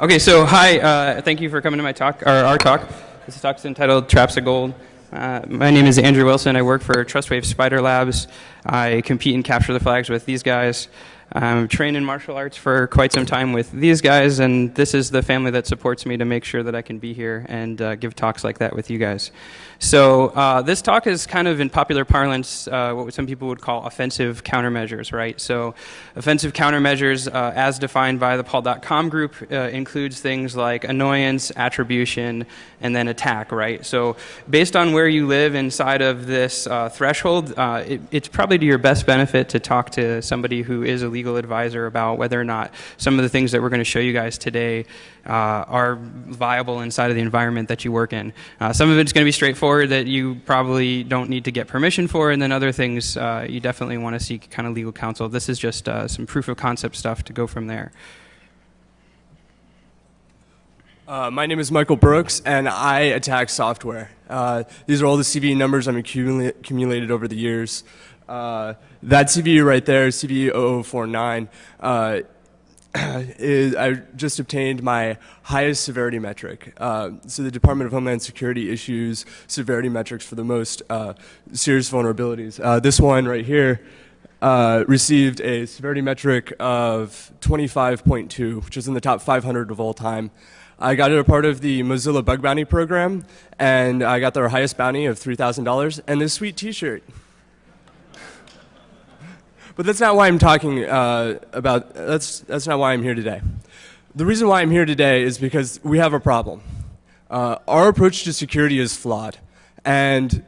Okay, so hi, thank you for coming to my talk, or our talk. This talk is entitled Traps of Gold. My name is Andrew Wilson. I work for TrustWave Spider Labs. I compete and capture the flags with these guys. I'm trained in martial arts for quite some time with these guys, and this is the family that supports me to make sure that I can be here and give talks like that with you guys. So this talk is kind of in popular parlance what some people would call offensive countermeasures, right? So offensive countermeasures, as defined by the Paul.com group, includes things like annoyance, attribution, and then attack, right? So based on where you live inside of this threshold, it's probably to your best benefit to talk to somebody who is a legal advisor about whether or not some of the things that we're going to show you guys today are viable inside of the environment that you work in. Some of it's going to be straightforward that you probably don't need to get permission for, and then other things you definitely want to seek kind of legal counsel. This is just some proof of concept stuff to go from there. My name is Michael Brooks, and I attack software. These are all the CVE numbers I've accumulated over the years. That CVE right there, CVE 0049, I just obtained my highest severity metric. So the Department of Homeland Security issues severity metrics for the most serious vulnerabilities. This one right here received a severity metric of 25.2, which is in the top 500 of all time. I got it a part of the Mozilla Bug Bounty program, and I got their highest bounty of $3,000 and this sweet t-shirt. But that's not why I'm talking about, that's not why I'm here today. The reason why I'm here today is because we have a problem. Our approach to security is flawed. And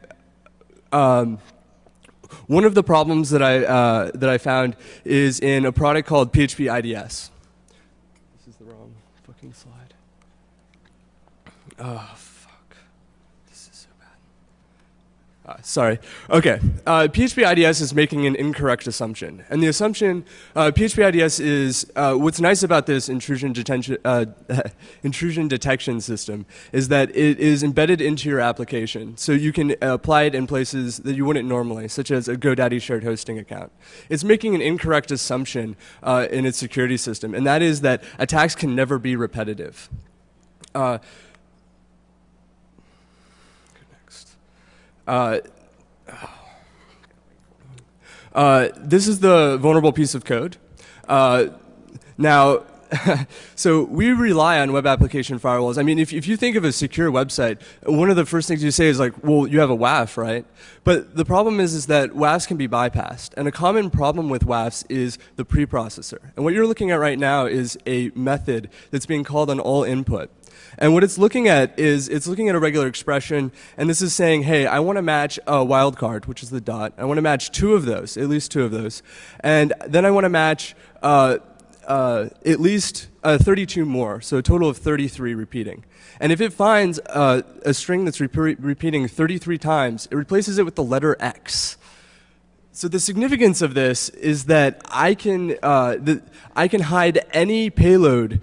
one of the problems that I found is in a product called PHP IDS. This is the wrong fucking slide. Oh, fuck. This is so bad. Sorry. Okay. PHP IDS is making an incorrect assumption. And the assumption, PHP IDS is, what's nice about this intrusion detection system is that it is embedded into your application. So you can apply it in places that you wouldn't normally, such as a GoDaddy shared hosting account. It's making an incorrect assumption in its security system, and that is that attacks can never be repetitive. This is the vulnerable piece of code. Now, so we rely on web application firewalls. I mean, if you think of a secure website, one of the first things you say is like, well, you have a WAF, right? But the problem is that WAFs can be bypassed. And a common problem with WAFs is the preprocessor. And what you're looking at right now is a method that's being called on all input. And what it's looking at is it's looking at a regular expression, and this is saying, hey, I want to match a wildcard, which is the dot. I want to match two of those, at least two of those. And then I want to match at least 32 more, so a total of 33 repeating. And if it finds a string that's repeating 33 times, it replaces it with the letter X. So the significance of this is that I can hide any payload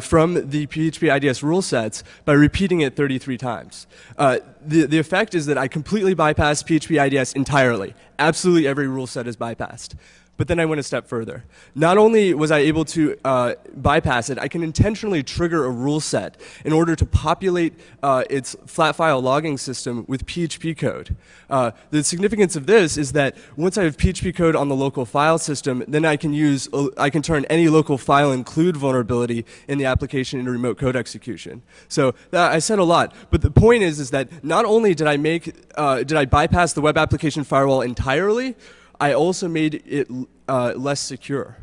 from the PHP IDS rule sets by repeating it 33 times. The effect is that I completely bypass PHP IDS entirely. Absolutely every rule set is bypassed. But then I went a step further. Not only was I able to bypass it, I can intentionally trigger a rule set in order to populate its flat file logging system with PHP code. The significance of this is that once I have PHP code on the local file system, then I can turn any local file include vulnerability in the application into remote code execution. So I said a lot, but the point is that not only did I bypass the web application firewall entirely, I also made it less secure.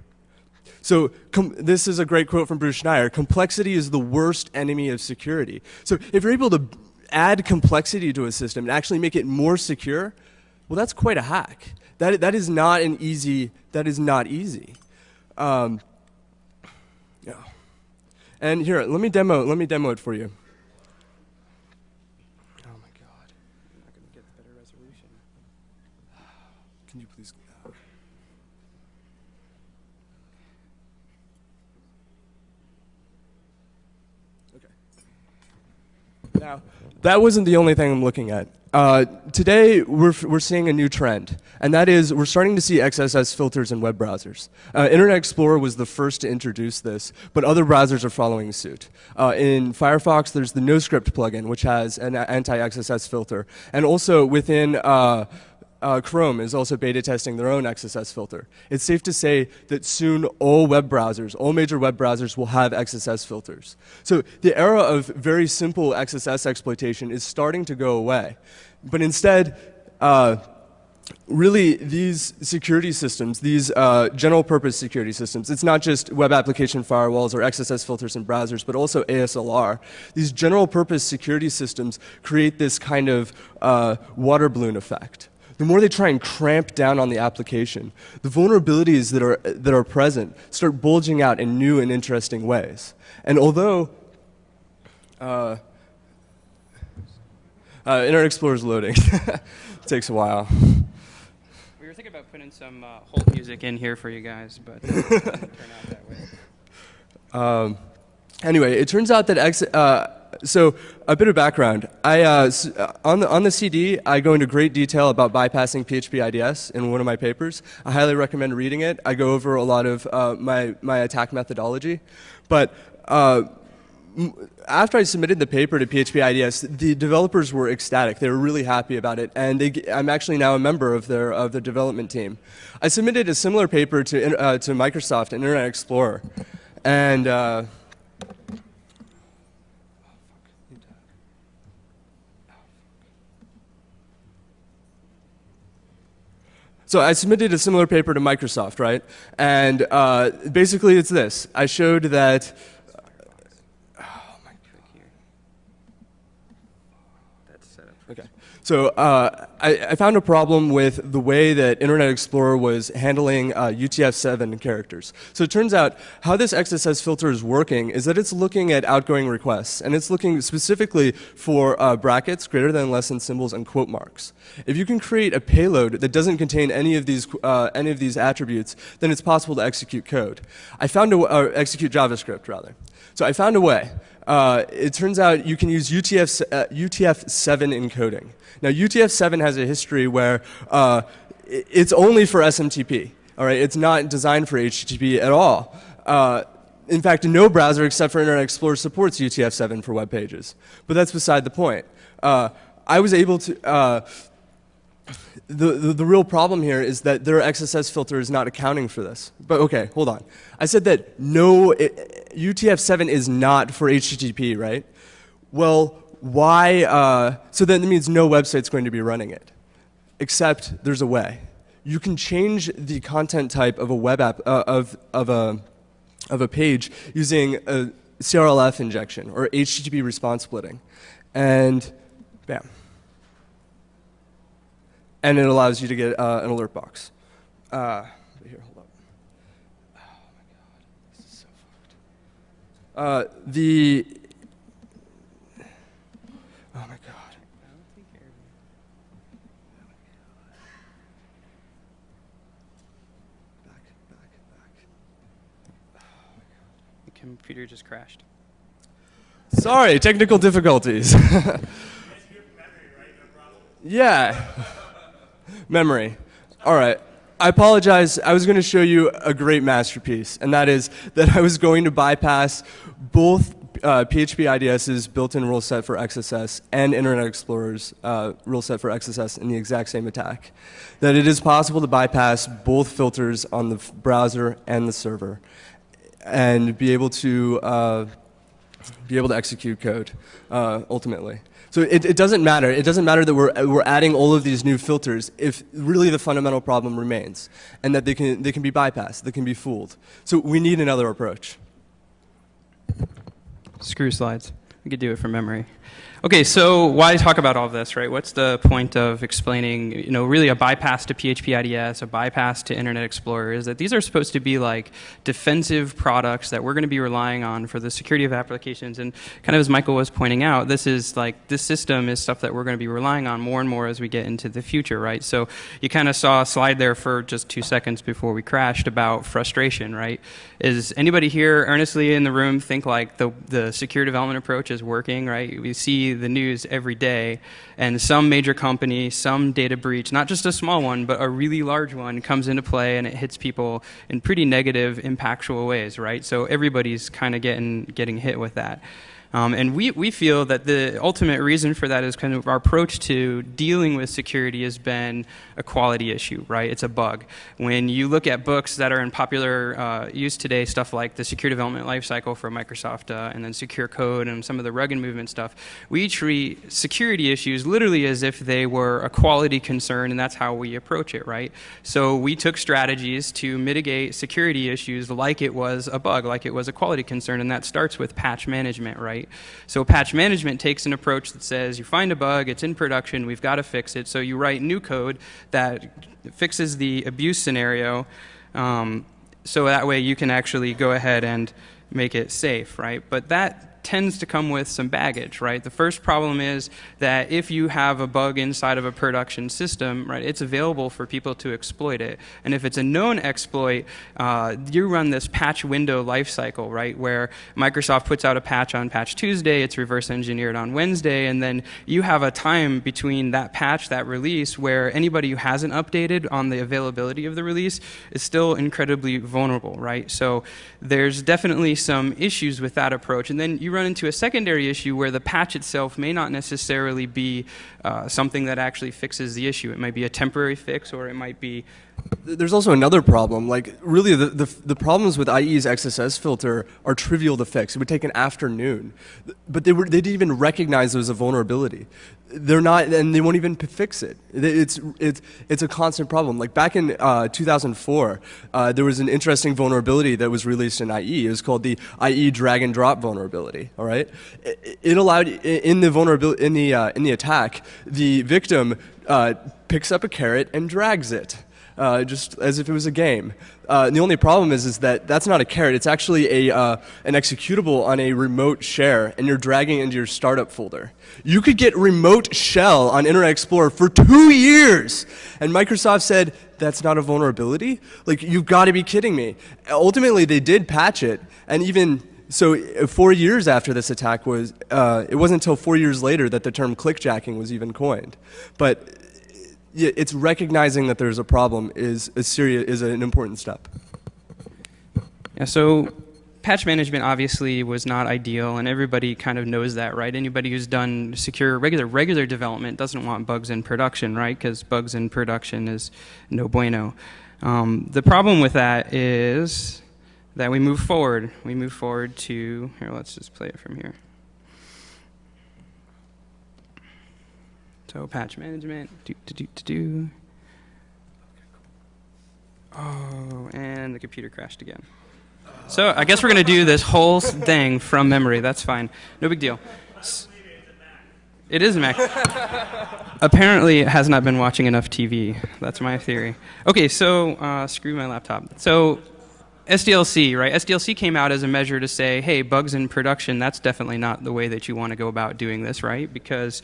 So this is a great quote from Bruce Schneier: complexity is the worst enemy of security. So if you're able to add complexity to a system and actually make it more secure, well, that's quite a hack. That is not an easy, that is not easy. Yeah. And here, let me demo it for you. Can you please? Okay. Now, that wasn't the only thing I'm looking at. Today, we're seeing a new trend, and that is we're starting to see XSS filters in web browsers. Internet Explorer was the first to introduce this, but other browsers are following suit. In Firefox, there's the NoScript plugin, which has an anti-XSS filter, and also within Chrome is also beta testing their own XSS filter. It's safe to say that soon all web browsers, all major web browsers will have XSS filters. So the era of very simple XSS exploitation is starting to go away. But instead, really these security systems, these general purpose security systems, it's not just web application firewalls or XSS filters in browsers, but also ASLR. These general purpose security systems create this kind of water balloon effect. The more they try and cramp down on the application, the vulnerabilities that are present start bulging out in new and interesting ways. And although Internet Explorer is loading, it takes a while. We were thinking about putting some hold music in here for you guys, but it didn't turn out that way. Anyway, it turns out that so a bit of background. On the CD, I go into great detail about bypassing PHP IDS in one of my papers. I highly recommend reading it. I go over a lot of my attack methodology. But after I submitted the paper to PHP IDS, the developers were ecstatic. They were really happy about it, and I'm actually now a member of their development team. I submitted a similar paper to Microsoft and Internet Explorer, and so I submitted a similar paper to Microsoft, right? And basically it's this. I showed that okay. So I found a problem with the way that Internet Explorer was handling UTF-7 characters. So it turns out how this XSS filter is working is that it's looking at outgoing requests, and it's looking specifically for brackets, greater than, less than symbols, and quote marks. If you can create a payload that doesn't contain any of these attributes, then it's possible to execute code. I found execute JavaScript, rather. So I found a way. It turns out you can use UTF-7 encoding. Now, UTF-7 has a history where it's only for SMTP. All right, it's not designed for HTTP at all. In fact, no browser except for Internet Explorer supports UTF-7 for web pages. But that's beside the point. I was able to. The real problem here is that their XSS filter is not accounting for this. But okay, hold on. I said that UTF-7 is not for HTTP, right? Well, why? So then it means no website's going to be running it. Except there's a way. You can change the content type of a web app of a page using a CRLF injection or HTTP response splitting, and bam. And it allows you to get an alert box. Here, hold up. Oh my god, this is so fucked. Oh my god. Back. Oh my god. The computer just crashed. Sorry, technical difficulties. Yeah. Memory. All right. I apologize. I was going to show you a great masterpiece, and that is that I was going to bypass both PHP IDS's built-in rule set for XSS and Internet Explorer's rule set for XSS in the exact same attack. That it is possible to bypass both filters on the browser and the server, and be able to execute code ultimately. So it doesn't matter. It doesn't matter that we're adding all of these new filters if really the fundamental problem remains, and that they can be bypassed, they can be fooled. So we need another approach. Screw slides. We could do it from memory. Okay, so why talk about all of this, right? What's the point of explaining, really a bypass to PHP IDS, a bypass to Internet Explorer, is that these are supposed to be like defensive products that we're going to be relying on for the security of applications. And kind of as Michael was pointing out, this system is stuff that we're going to be relying on more and more as we get into the future, right? So you kind of saw a slide there for just 2 seconds before we crashed about frustration, right? Is anybody here earnestly in the room think like the secure development approach is working, right? We see the news every day, and some major company, some data breach, not just a small one, but a really large one comes into play, and it hits people in pretty negative, impactful ways, right? So everybody's kind of getting hit with that. And we feel that the ultimate reason for that is kind of our approach to dealing with security has been a quality issue, right? It's a bug. When you look at books that are in popular use today, stuff like the Secure Development Lifecycle from Microsoft and then Secure Code and some of the rugged movement stuff, we treat security issues literally as if they were a quality concern, and that's how we approach it, right? So we took strategies to mitigate security issues like it was a bug, like it was a quality concern, and that starts with patch management, right? So patch management takes an approach that says you find a bug, it's in production, we've got to fix it. So you write new code that fixes the abuse scenario, so that way you can actually go ahead and make it safe, right? But that tends to come with some baggage, right? The first problem is that if you have a bug inside of a production system, right, it's available for people to exploit it. And if it's a known exploit, you run this patch window lifecycle, right, where Microsoft puts out a patch on Patch Tuesday, it's reverse engineered on Wednesday, and then you have a time between that patch, that release, where anybody who hasn't updated on the availability of the release is still incredibly vulnerable, right? So there's definitely some issues with that approach. And then you run into a secondary issue where the patch itself may not necessarily be something that actually fixes the issue. It might be a temporary fix, or it might be... There's also another problem. Like, really, the problems with IE's XSS filter are trivial to fix. It would take an afternoon. But they didn't even recognize there was a vulnerability. They're not, and they won't even fix it. It's a constant problem. Like, back in 2004, there was an interesting vulnerability that was released in IE. It was called the IE drag and drop vulnerability. All right, it allowed in the vulnerability in the attack, the victim picks up a carrot and drags it. Just as if it was a game. And the only problem is that that's not a carrot. It's actually an executable on a remote share, and you're dragging it into your startup folder. You could get remote shell on Internet Explorer for 2 years, and Microsoft said, that's not a vulnerability? Like, you've got to be kidding me. Ultimately, they did patch it, and even... So 4 years after this attack was, it wasn't until 4 years later that the term clickjacking was even coined. But it's recognizing that there's a problem is an important step. Yeah, so patch management obviously was not ideal, and everybody kind of knows that, right? Anybody who's done secure regular development doesn't want bugs in production, right? Because bugs in production is no bueno. The problem with that is that we move forward. We move forward to, here, let's just play it from here. So patch management, Oh, and the computer crashed again. So I guess we're going to do this whole thing from memory. That's fine. No big deal. It is a Mac. Apparently, it has not been watching enough TV. That's my theory. Okay, so screw my laptop. So SDLC, right? SDLC came out as a measure to say, hey, bugs in production, that's definitely not the way that you want to go about doing this, right? Because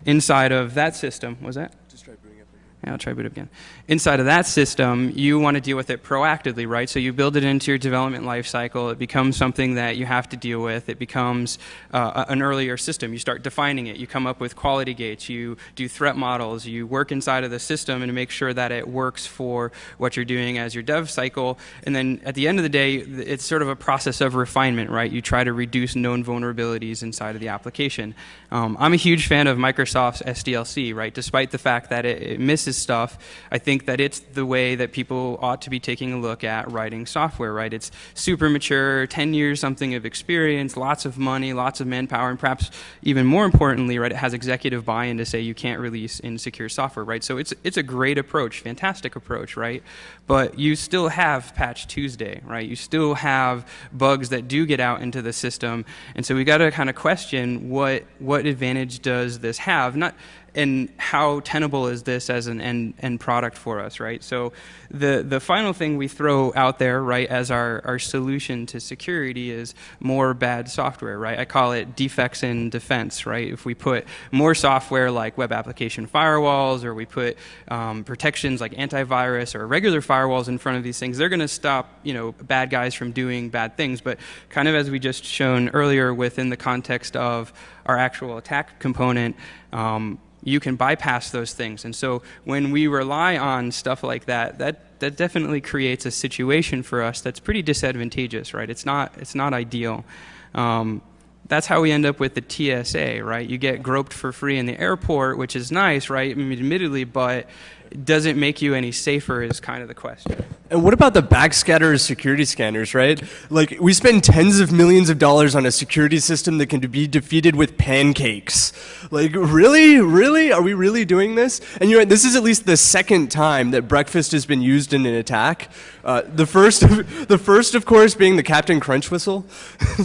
inside of that system, was that? Just try booting up again. Yeah, I'll try boot up again. Inside of that system, you want to deal with it proactively, right? So you build it into your development lifecycle. It becomes something that you have to deal with. It becomes an earlier system. You start defining it. You come up with quality gates. You do threat models. You work inside of the system and make sure that it works for what you're doing as your dev cycle. And then at the end of the day, it's sort of a process of refinement, right? You try to reduce known vulnerabilities inside of the application. I'm a huge fan of Microsoft's SDLC, right? Despite the fact that it misses stuff, I think that it's the way that people ought to be taking a look at writing software, right? It's super mature, 10 years something of experience, lots of money, lots of manpower, and perhaps even more importantly, right, it has executive buy-in to say you can't release insecure software, right? So it's a great approach, fantastic approach, right? But you still have Patch Tuesday, right? You still have bugs that do get out into the system, and so we got to kind of question what advantage does this have? and how tenable is this as an end product for us, right? So the final thing we throw out there, right, as our solution to security is more bad software, right? I call it defects in defense, right? If we put more software like web application firewalls, or we put protections like antivirus or regular firewalls in front of these things, they're going to stop, you know, bad guys from doing bad things. But kind of as we just shown earlier within the context of our actual attack component, you can bypass those things. And so when we rely on stuff like that, that definitely creates a situation for us that's pretty disadvantageous, right? It's not ideal. That's how we end up with the TSA, right? You get groped for free in the airport, which is nice, right? I mean, admittedly, but does it make you any safer is kind of the question. And what about the backscatter security scanners, right? Like, we spend tens of millions of dollars on a security system that can be defeated with pancakes. Like, really? Really? Are we really doing this? And you know, this is at least the second time that breakfast has been used in an attack. The first, of course, being the Captain Crunch whistle.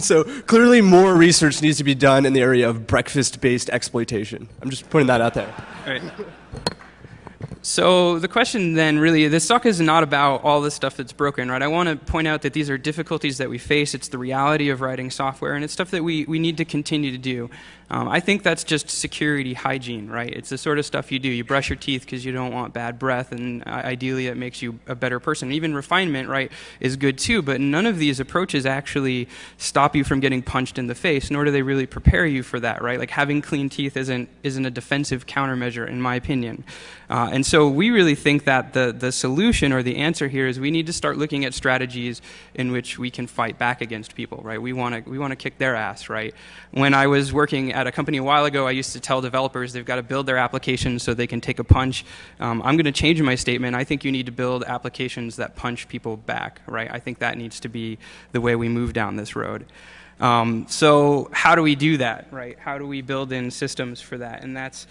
So clearly more research needs to be done in the area of breakfast-based exploitation. I'm just putting that out there. All right. So the question then really, this talk is not about all the stuff that's broken, right? I want to point out that these are difficulties that we face. It's the reality of writing software, and it's stuff that we need to continue to do. I think that's just security hygiene, right? It's the sort of stuff you do. You brush your teeth because you don't want bad breath, and ideally it makes you a better person. Even refinement, right, is good too, but none of these approaches actually stop you from getting punched in the face, nor do they really prepare you for that, right? Like, having clean teeth isn't a defensive countermeasure, in my opinion. And so we really think that the solution or the answer here is we need to start looking at strategies in which we can fight back against people, right? We want to kick their ass, right? When I was working at a company a while ago, I used to tell developers they've got to build their applications so they can take a punch. I'm going to change my statement. I think you need to build applications that punch people back, right? I think that needs to be the way we move down this road. So how do we do that, right? How do we build in systems for that? And that's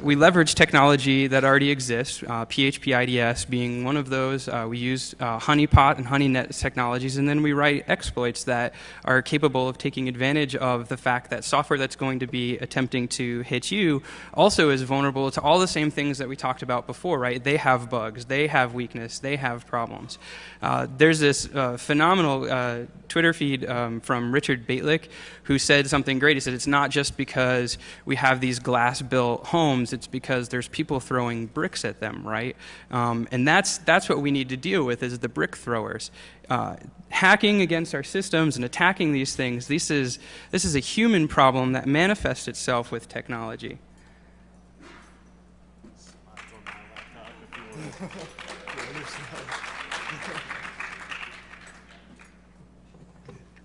we leverage technology that already exists, PHP IDS being one of those. We use honeypot and honeynet technologies, and then we write exploits that are capable of taking advantage of the fact that software that's going to be attempting to hit you also is vulnerable to all the same things that we talked about before, right? They have bugs, they have weakness, they have problems. There's this phenomenal Twitter feed from Richard Baitlick, who said something great. He said, it's not just because we have these glass-built homes, it's because there's people throwing bricks at them, right? And that's what we need to deal with, is the brick throwers. Hacking against our systems and attacking these things, this is a human problem that manifests itself with technology.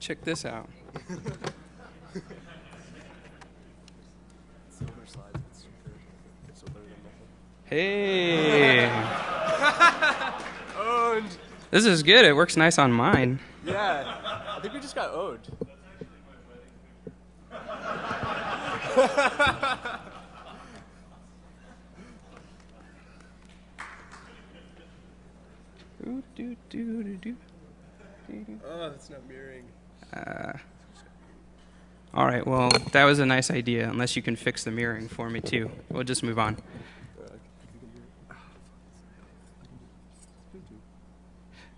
Check this out. Hey. Owned. This is good. It works nice on mine. Yeah. I think we just got owned. Oh, it's not mirroring. All right, well, that was a nice idea, unless you can fix the mirroring for me, too. We'll just move on.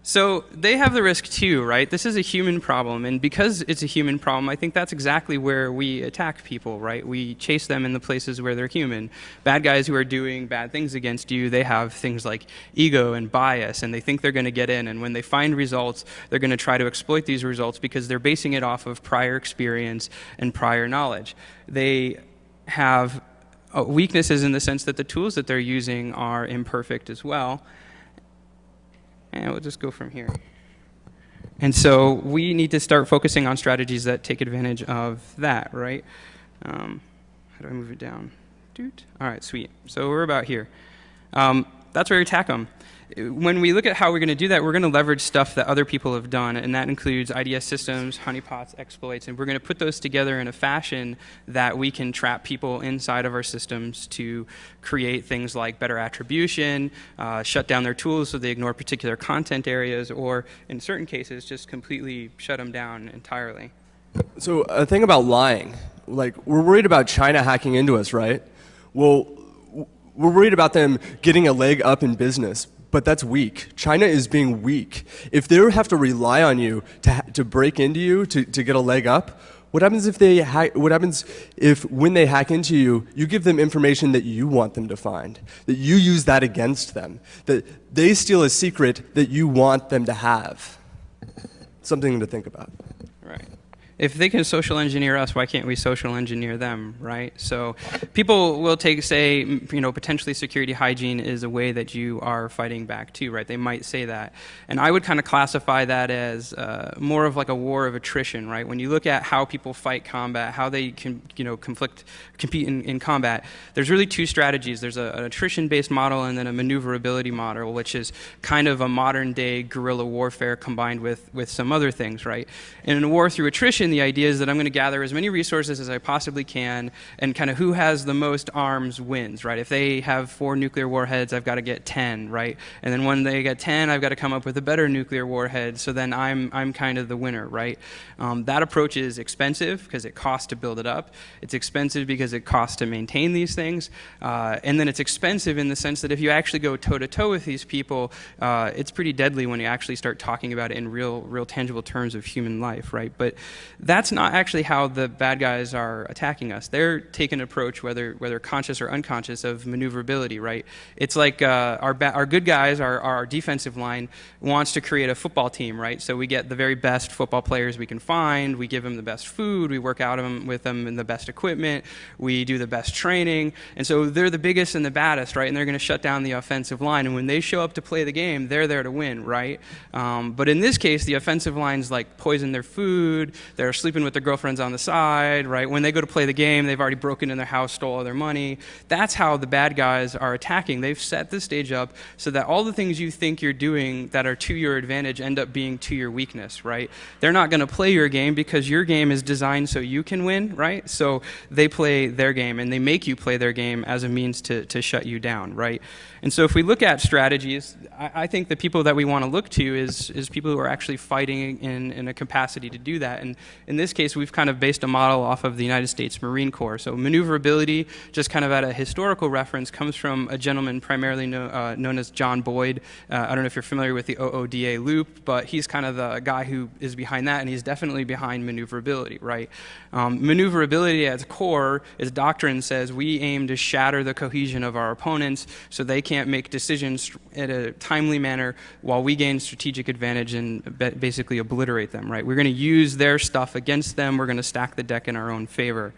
So they have the risk too, right? This is a human problem, and because it's a human problem, I think that's exactly where we attack people, right? We chase them in the places where they're human. Bad guys who are doing bad things against you, they have things like ego and bias, and they think they're going to get in, and when they find results, they're going to try to exploit these results because they're basing it off of prior experience and prior knowledge. They have weaknesses in the sense that the tools that they're using are imperfect as well. And we'll just go from here. And so we need to start focusing on strategies that take advantage of that, right? How do I move it down? Doot. All right, sweet. So we're about here. That's where we attack them. When we look at how we're going to do that, we're going to leverage stuff that other people have done, and that includes IDS systems, honeypots, exploits, and we're going to put those together in a fashion that we can trap people inside of our systems to create things like better attribution, shut down their tools so they ignore particular content areas, or in certain cases, just completely shut them down entirely. So a thing about lying, like, we're worried about China hacking into us, right? Well, we're worried about them getting a leg up in business, but that's weak. China is being weak. If they have to rely on you to break into you to get a leg up, what happens if when they hack into you, you give them information that you want them to find, that you use that against them, that they steal a secret that you want them to have? Something to think about. Right. If they can social engineer us, why can't we social engineer them, right? So people will say, potentially security hygiene is a way that you are fighting back too, right? They might say that. And I would kind of classify that as more of like a war of attrition, right? When you look at how people fight combat, how they can, compete in combat, there's really two strategies. There's an attrition-based model and then a maneuverability model, which is kind of a modern-day guerrilla warfare combined with some other things, right? And in a war through attrition, the idea is that I'm going to gather as many resources as I possibly can, and kind of who has the most arms wins, right? If they have 4 nuclear warheads, I've got to get 10, right? And then when they get 10, I've got to come up with a better nuclear warhead, so then I'm kind of the winner, right? That approach is expensive because it costs to build it up. It's expensive because it costs to maintain these things. And then it's expensive in the sense that if you actually go toe-to-toe with these people, it's pretty deadly when you actually start talking about it in real tangible terms of human life, right? But that's not actually how the bad guys are attacking us. They're taking an approach, whether conscious or unconscious, of maneuverability, right? It's like our good guys, our defensive line, wants to create a football team, right? So we get the very best football players we can find, we give them the best food, we work out with them in the best equipment, we do the best training, and so they're the biggest and the baddest, right? And they're going to shut down the offensive line, and when they show up to play the game, they're there to win, right? But in this case, the offensive line's like poison their food, they're sleeping with their girlfriends on the side, right? When they go to play the game, they've already broken in their house, stole all their money. That's how the bad guys are attacking. They've set the stage up so that all the things you think you're doing that are to your advantage end up being to your weakness, right? They're not going to play your game because your game is designed so you can win, right? So they play their game, and they make you play their game as a means to shut you down, right? And so if we look at strategies, I think the people that we want to look to is people who are actually fighting in a capacity to do that. And in this case, we've kind of based a model off of the United States Marine Corps. So maneuverability, just kind of at a historical reference, comes from a gentleman primarily known as John Boyd. I don't know if you're familiar with the OODA loop, but he's kind of the guy who is behind that, and he's definitely behind maneuverability, right? Maneuverability at its core, as doctrine says, we aim to shatter the cohesion of our opponents so they can't make decisions in a timely manner while we gain strategic advantage and basically obliterate them, right? We're going to use their stuff against them. We're going to stack the deck in our own favor.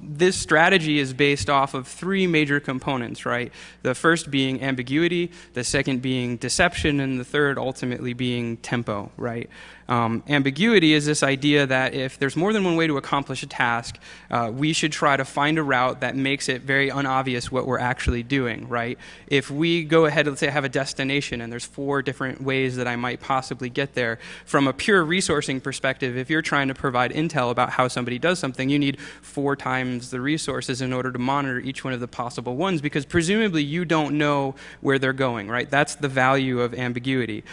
This strategy is based off of 3 major components, right? The first being ambiguity, the second being deception, and the third ultimately being tempo, right? Ambiguity is this idea that if there's more than one way to accomplish a task, we should try to find a route that makes it very unobvious what we're actually doing, right? If we go ahead, let's say I have a destination and there's 4 different ways that I might possibly get there, from a pure resourcing perspective, if you're trying to provide intel about how somebody does something, you need 4 times the resources in order to monitor each one of the possible ones, because presumably you don't know where they're going, right? That's the value of ambiguity.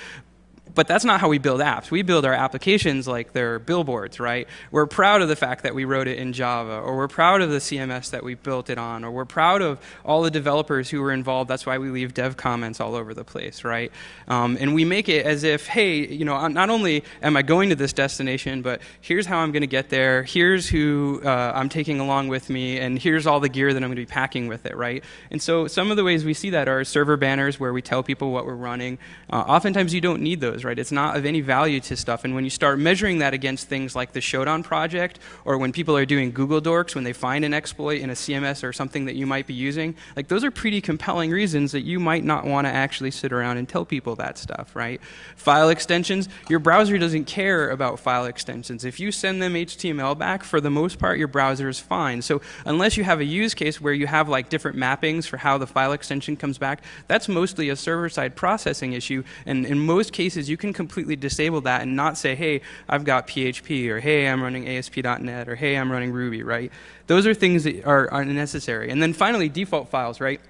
But that's not how we build apps. We build our applications like they're billboards, right? We're proud of the fact that we wrote it in Java, or we're proud of the CMS that we built it on, or we're proud of all the developers who were involved. That's why we leave dev comments all over the place, right? And we make it as if, hey, not only am I going to this destination, but here's how I'm going to get there, here's who I'm taking along with me, and here's all the gear that I'm going to be packing with it, right? And so some of the ways we see that are server banners where we tell people what we're running. Oftentimes you don't need those, right? It's not of any value to stuff. And when you start measuring that against things like the Shodan project, or when people are doing Google dorks, when they find an exploit in a CMS or something that you might be using, like those are pretty compelling reasons that you might not want to actually sit around and tell people that stuff, right? File extensions, your browser doesn't care about file extensions. If you send them HTML back, for the most part, your browser is fine. So unless you have a use case where you have like different mappings for how the file extension comes back, that's mostly a server-side processing issue. And in most cases, you can completely disable that and not say, hey, I've got PHP, or hey, I'm running ASP.NET, or hey, I'm running Ruby, right? Those are things that are unnecessary. And then finally, default files, right?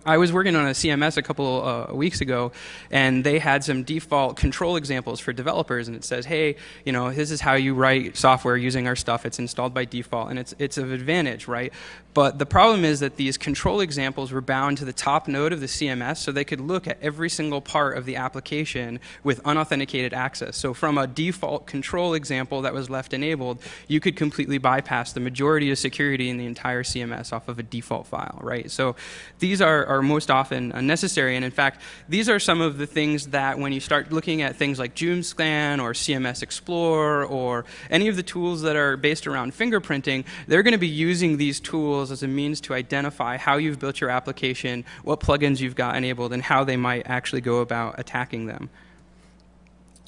I was working on a CMS a couple weeks ago, and they had some default control examples for developers, and it says, hey, this is how you write software using our stuff. It's installed by default, and it's of advantage, right? But the problem is that these control examples were bound to the top node of the CMS, so they could look at every single part of the application with unauthenticated access. So from a default control example that was left enabled, you could completely bypass the majority of security in the entire CMS off of a default file, right? So these are most often unnecessary, and in fact, these are some of the things that when you start looking at things like JoomScan or CMS Explorer or any of the tools that are based around fingerprinting, they're going to be using these tools as a means to identify how you've built your application, what plugins you've got enabled, and how they might actually go about attacking them.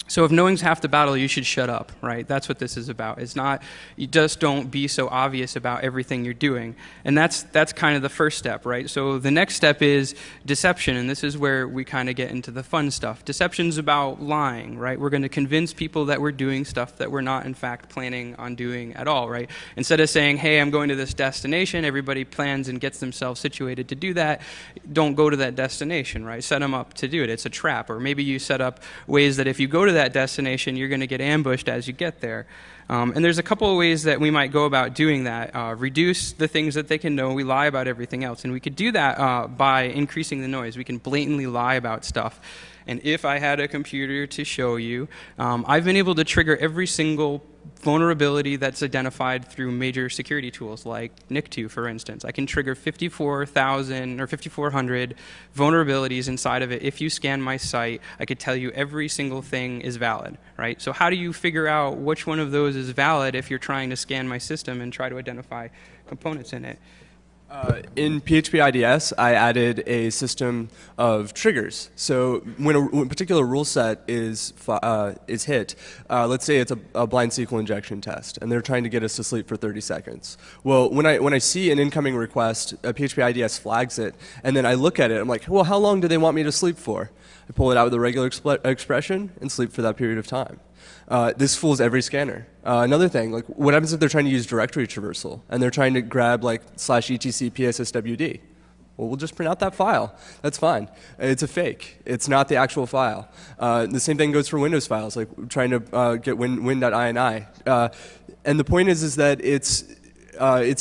So if knowing's half the battle, you should shut up, right? That's what this is about. It's not, you just don't be so obvious about everything you're doing. And that's kind of the first step, right? So the next step is deception, and this is where we kind of get into the fun stuff. Deception's about lying, right? We're going to convince people that we're doing stuff that we're not, in fact, planning on doing at all, right? Instead of saying, hey, I'm going to this destination, everybody plans and gets themselves situated to do that, don't go to that destination, right? Set them up to do it. It's a trap. Or maybe you set up ways that if you go to that destination, you're going to get ambushed as you get there. And there's a couple of ways that we might go about doing that. Reduce the things that they can know. We lie about everything else. And we could do that by increasing the noise. We can blatantly lie about stuff. And if I had a computer to show you, I've been able to trigger every single vulnerability that's identified through major security tools like NIC2, for instance. I can trigger 54,000 or 5,400 vulnerabilities inside of it. If you scan my site, I could tell you every single thing is valid, right? So how do you figure out which one of those is valid if you're trying to scan my system and try to identify components in it? In PHP IDS, I added a system of triggers. So when a particular rule set is hit, let's say it's a blind SQL injection test, and they're trying to get us to sleep for 30 seconds. Well, when I see an incoming request, PHP IDS flags it, and then I look at it, I'm like, well, how long do they want me to sleep for? I pull it out with a regular expression and sleep for that period of time. This fools every scanner. Another thing, like what happens if they're trying to use directory traversal and they're trying to grab like /etc psswd? Well, we'll just print out that file. That's fine. It's a fake. It's not the actual file. The same thing goes for Windows files, like trying to get win.ini. And the point is that it's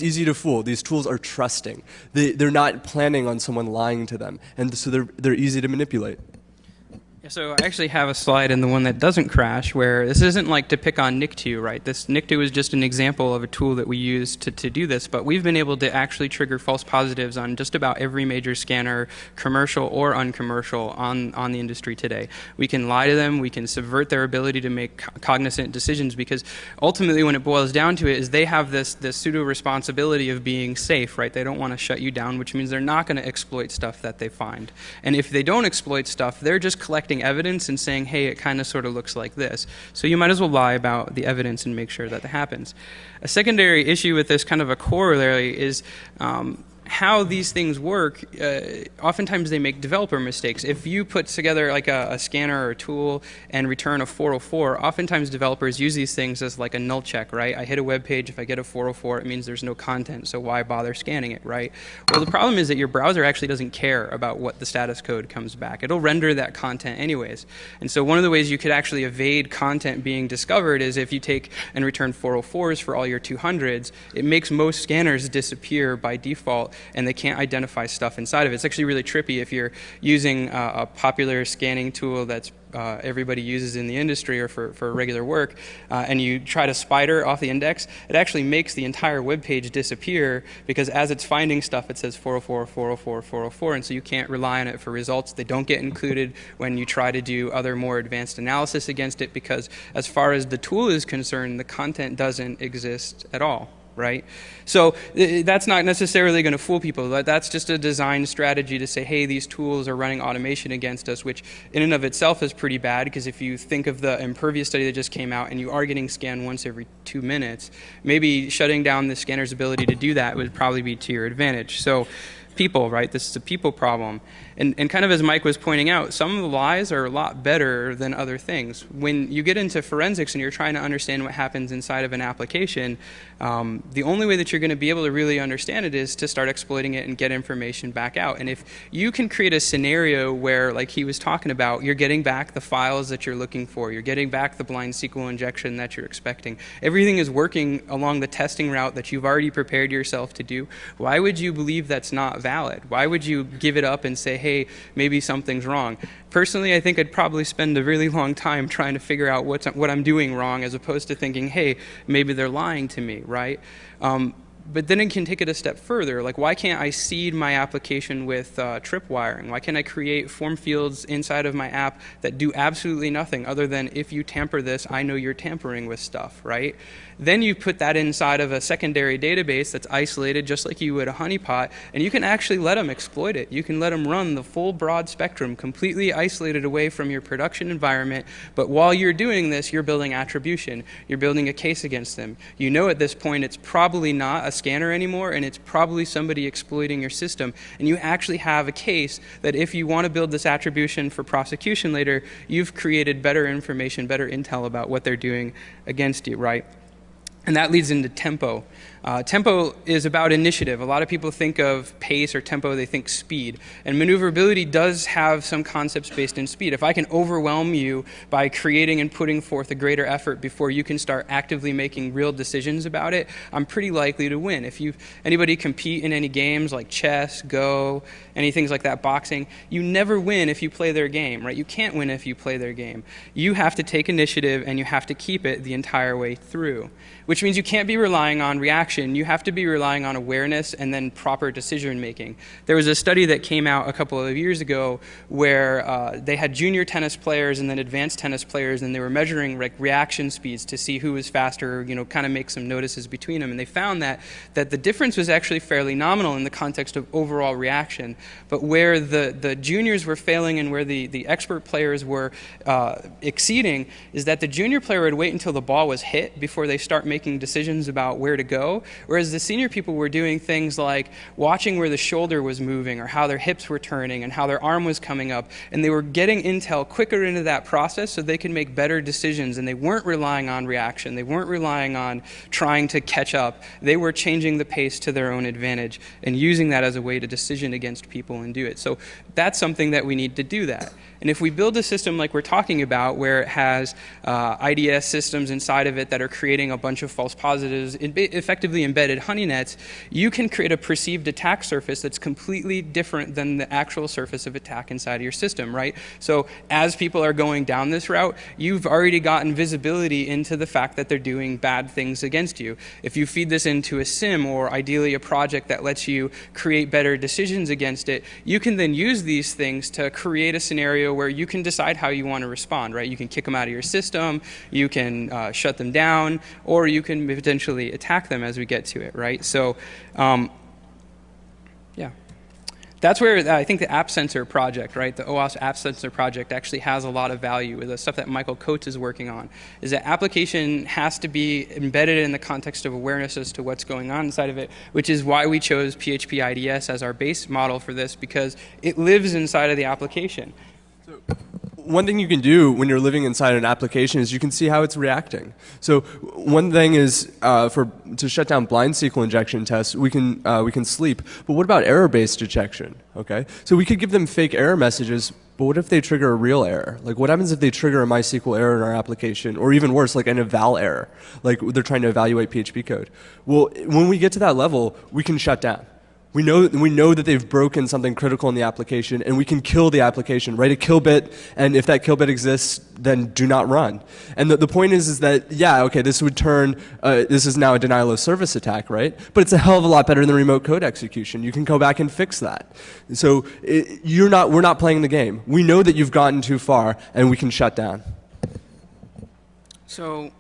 easy to fool. These tools are trusting. They're not planning on someone lying to them, and so they're easy to manipulate. So I actually have a slide in the one that doesn't crash where this isn't like to pick on NIC2, right? This NIC2 is just an example of a tool that we use to do this, but we've been able to actually trigger false positives on just about every major scanner, commercial or uncommercial, on the industry today. We can lie to them, we can subvert their ability to make cognizant decisions, because ultimately when it boils down to it is they have this pseudo responsibility of being safe, right? They don't want to shut you down, which means they're not going to exploit stuff that they find. And if they don't exploit stuff, they're just collecting evidence and saying, hey, it kind of sort of looks like this. So you might as well lie about the evidence and make sure that happens. A secondary issue with this, kind of a corollary, is how these things work. Oftentimes they make developer mistakes. If you put together like a scanner or a tool and return a 404, oftentimes developers use these things as like a null check, right? I hit a web page, if I get a 404, it means there's no content, so why bother scanning it, right? Well, the problem is that your browser actually doesn't care about what the status code comes back. It'll render that content anyways. And so one of the ways you could actually evade content being discovered is if you take and return 404s for all your 200s, it makes most scanners disappear by default, and they can't identify stuff inside of it. It's actually really trippy if you're using a popular scanning tool that's everybody uses in the industry or for regular work, and you try to spider off the index, it actually makes the entire web page disappear, because as it's finding stuff, it says 404, 404, 404, and so you can't rely on it for results. They don't get included when you try to do other more advanced analysis against it, because as far as the tool is concerned, the content doesn't exist at all. Right? So that's not necessarily going to fool people. That's just a design strategy to say, hey, these tools are running automation against us, which in and of itself is pretty bad, because if you think of the Impervious study that just came out and you are getting scanned once every 2 minutes, maybe shutting down the scanner's ability to do that would probably be to your advantage. So people, right? This is a people problem. And kind of as Mike was pointing out, some of the lies are a lot better than other things. When you get into forensics and you're trying to understand what happens inside of an application, the only way that you're going to be able to really understand it is to start exploiting it and get information back out. And if you can create a scenario where, like he was talking about, you're getting back the files that you're looking for, you're getting back the blind SQL injection that you're expecting, everything is working along the testing route that you've already prepared yourself to do, why would you believe that's not valid? Why would you give it up and say, hey, maybe something's wrong? Personally, I think I'd probably spend a really long time trying to figure out what I'm doing wrong, as opposed to thinking, hey, maybe they're lying to me, right? But then it can take it a step further. Like, why can't I seed my application with tripwiring? Why can't I create form fields inside of my app that do absolutely nothing other than, if you tamper this, I know you're tampering with stuff, right? Then you put that inside of a secondary database that's isolated just like you would a honeypot, and you can actually let them exploit it. You can let them run the full broad spectrum, completely isolated away from your production environment, but while you're doing this, you're building attribution. You're building a case against them. You know at this point it's probably not a scanner anymore, and it's probably somebody exploiting your system, and you actually have a case that if you want to build this attribution for prosecution later, you've created better information, better intel about what they're doing against you, right? And that leads into tempo. Tempo is about initiative. A lot of people think of pace or tempo, they think speed. And maneuverability does have some concepts based in speed. If I can overwhelm you by creating and putting forth a greater effort before you can start actively making real decisions about it, I'm pretty likely to win. If anybody compete in any games like chess, Go, any things like that, boxing, you never win if you play their game, right? You can't win if you play their game. You have to take initiative and you have to keep it the entire way through, which means you can't be relying on reaction. You have to be relying on awareness and then proper decision making. There was a study that came out a couple of years ago where they had junior tennis players and then advanced tennis players, and they were measuring reaction speeds to see who was faster, kind of make some notices between them. And they found that the difference was actually fairly nominal in the context of overall reaction. But where the juniors were failing and where the expert players were exceeding is that the junior player would wait until the ball was hit before they start making decisions about where to go, whereas the senior people were doing things like watching where the shoulder was moving or how their hips were turning and how their arm was coming up, and they were getting intel quicker into that process so they could make better decisions, and they weren't relying on reaction. They weren't relying on trying to catch up. They were changing the pace to their own advantage and using that as a way to decision against people and do it. So that's something that we need to do that. And if we build a system like we're talking about, where it has IDS systems inside of it that are creating a bunch of false positives, effectively embedded honey nets, you can create a perceived attack surface that's completely different than the actual surface of attack inside of your system, right? So as people are going down this route, you've already gotten visibility into the fact that they're doing bad things against you. If you feed this into a sim, or ideally a project that lets you create better decisions against it, you can then use these things to create a scenario where you can decide how you want to respond, right? You can kick them out of your system, you can shut them down, or you can potentially attack them as we get to it, right? So, yeah. That's where I think the App Sensor project, right, the OWASP App Sensor project actually has a lot of value. The stuff that Michael Coates is working on is that application has to be embedded in the context of awareness as to what's going on inside of it, which is why we chose PHP IDS as our base model for this, because it lives inside of the application. So one thing you can do when you're living inside an application is you can see how it's reacting. So one thing is to shut down blind SQL injection tests, we can sleep. But what about error-based detection? Okay, so we could give them fake error messages, but what if they trigger a real error? Like, what happens if they trigger a MySQL error in our application, or even worse, like an eval error, like they're trying to evaluate PHP code? Well, when we get to that level, we can shut down. We know that they've broken something critical in the application, and we can kill the application, write a kill bit, and if that kill bit exists, then do not run. And the point is that, yeah, okay, this would turn, this is now a denial of service attack, right? But it's a hell of a lot better than remote code execution. You can go back and fix that. So we're not playing the game. We know that you've gotten too far, and we can shut down. So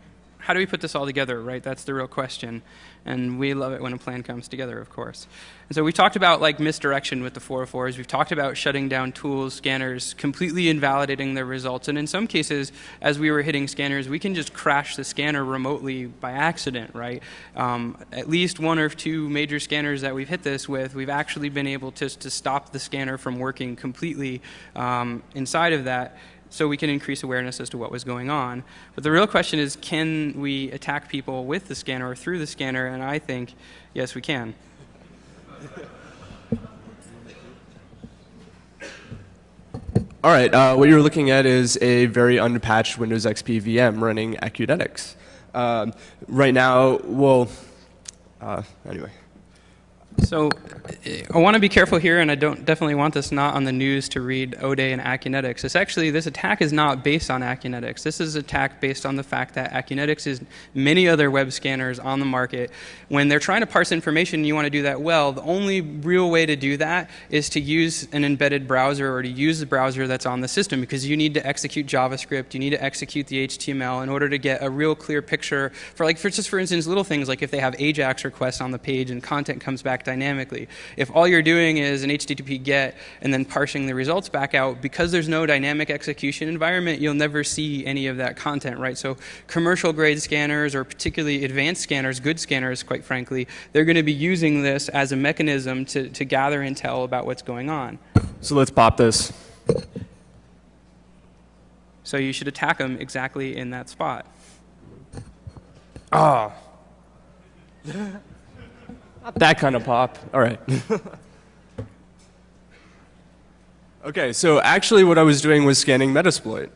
how do we put this all together, right? That's the real question. And we love it when a plan comes together, of course. And so we talked about like misdirection with the 404s. We've talked about shutting down tools, scanners, completely invalidating their results. And in some cases, as we were hitting scanners, we can just crash the scanner remotely by accident, right? At least one or two major scanners that we've hit this with, we've actually been able to stop the scanner from working completely inside of that, so we can increase awareness as to what was going on. But the real question is, can we attack people with the scanner or through the scanner? And I think, yes, we can. All right, what you're looking at is a very unpatched Windows XP VM running Acunetics. Right now, well, anyway. So I want to be careful here, and I definitely want this not on the news to read Ode and Acunetics. This attack is not based on Acunetics. This is an attack based on the fact that Acunetics is many other web scanners on the market. When they're trying to parse information and you want to do that well, the only real way to do that is to use an embedded browser or to use the browser that's on the system, because you need to execute JavaScript, you need to execute the HTML in order to get a real clear picture for instance, little things like if they have AJAX requests on the page and content comes back dynamically. If all you're doing is an HTTP GET and then parsing the results back out, because there's no dynamic execution environment, you'll never see any of that content, right? So commercial grade scanners, or particularly advanced scanners, good scanners, quite frankly, they're going to be using this as a mechanism to gather intel about what's going on. So let's pop this. So you should attack them exactly in that spot. Ah. Not that kind of pop. All right. Okay, so actually what I was doing was scanning Metasploit.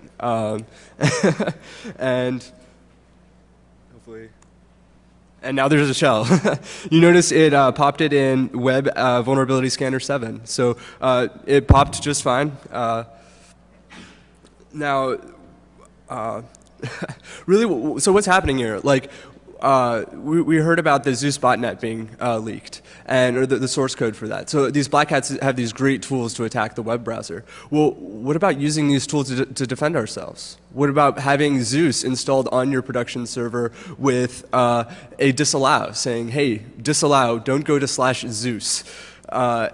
And hopefully, and now there's a shell. You notice it popped it in Web Vulnerability Scanner 7. So it popped just fine. Now, really, so what's happening here? Like, we heard about the Zeus botnet being leaked, or the source code for that. So these black hats have these great tools to attack the web browser. Well, what about using these tools to defend ourselves? What about having Zeus installed on your production server with a disallow, saying, hey, disallow, don't go to /Zeus.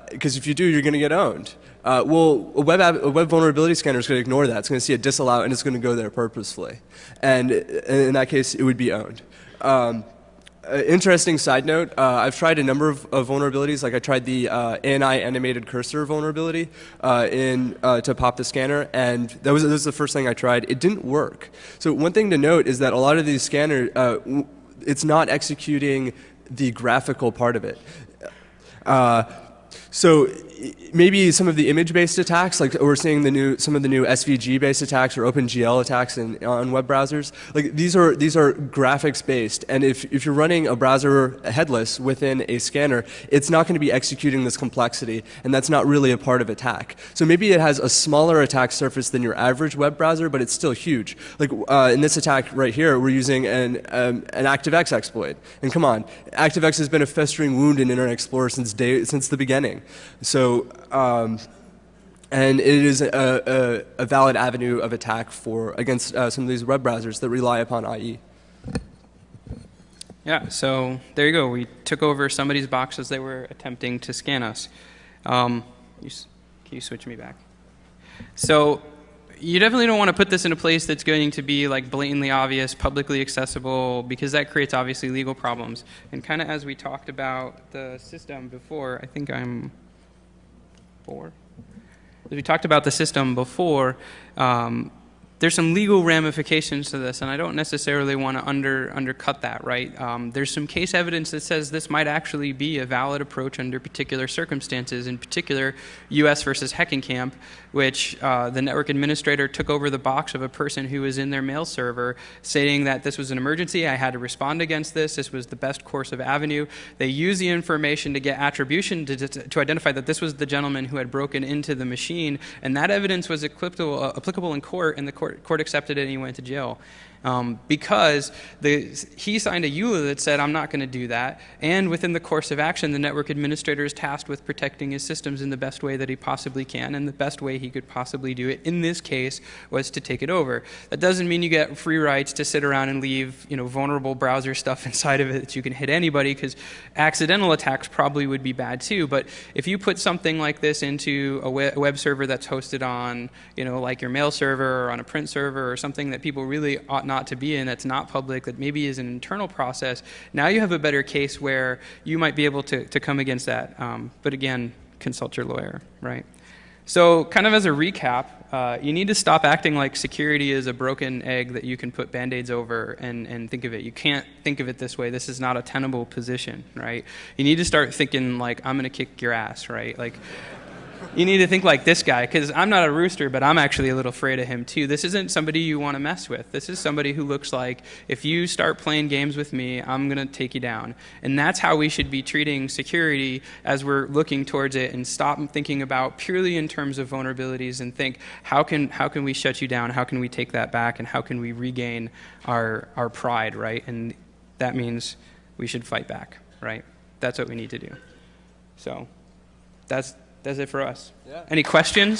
Because if you do, you're going to get owned. Well, a web vulnerability scanner is going to ignore that. It's going to see a disallow, and it's going to go there purposefully. And in that case, it would be owned. Interesting side note, I've tried a number of vulnerabilities. Like I tried the ANI animated cursor vulnerability to pop the scanner, and that was the first thing I tried. It didn't work. So one thing to note is that a lot of these scanners, it's not executing the graphical part of it. So maybe some of the image-based attacks, like we're seeing some of the new SVG-based attacks or OpenGL attacks on web browsers, like these are graphics-based, and if you're running a browser headless within a scanner, it's not going to be executing this complexity, and that's not really a part of attack. So maybe it has a smaller attack surface than your average web browser, but it's still huge. Like in this attack right here, we're using an ActiveX exploit, and come on, ActiveX has been a festering wound in Internet Explorer since the beginning. So, and it is a valid avenue of attack against some of these web browsers that rely upon IE. Yeah, so there you go. We took over somebody's box as they were attempting to scan us. Can you switch me back? So you definitely don't want to put this in a place that's going to be like blatantly obvious, publicly accessible, because that creates obviously legal problems. And kind of as we talked about the system before, I think I'm 4. As we talked about the system before, there's some legal ramifications to this, and I don't necessarily want to undercut that, right? There's some case evidence that says this might actually be a valid approach under particular circumstances, in particular US versus Heckenkamp, which the network administrator took over the box of a person who was in their mail server saying that this was an emergency, I had to respond against this was the best course of avenue. They used the information to get attribution to identify that this was the gentleman who had broken into the machine, and that evidence was applicable in court, and the court accepted it and he went to jail. because he signed a EULA that said, I'm not going to do that. And within the course of action, the network administrator is tasked with protecting his systems in the best way that he possibly can, and the best way he could possibly do it in this case was to take it over. That doesn't mean you get free rights to sit around and leave vulnerable browser stuff inside of it that you can hit anybody, because accidental attacks probably would be bad too. But if you put something like this into a web server that's hosted on like your mail server or on a print server or something that people really ought not to be in, that's not public, that maybe is an internal process, now you have a better case where you might be able to come against that. But again, consult your lawyer, right? So kind of as a recap, you need to stop acting like security is a broken egg that you can put Band-Aids over and think of it. You can't think of it this way. This is not a tenable position, right? You need to start thinking like, I'm going to kick your ass, right? Like, you need to think like this guy, because I'm not a rooster, but I'm actually a little afraid of him too. This isn't somebody you want to mess with. This is somebody who looks like, if you start playing games with me, I'm going to take you down. And that's how we should be treating security as we're looking towards it, and stop thinking about purely in terms of vulnerabilities and think, how can we shut you down? How can we take that back? And how can we regain our pride, right? And that means we should fight back, right? That's what we need to do. So that's it for us. Yeah. Any questions?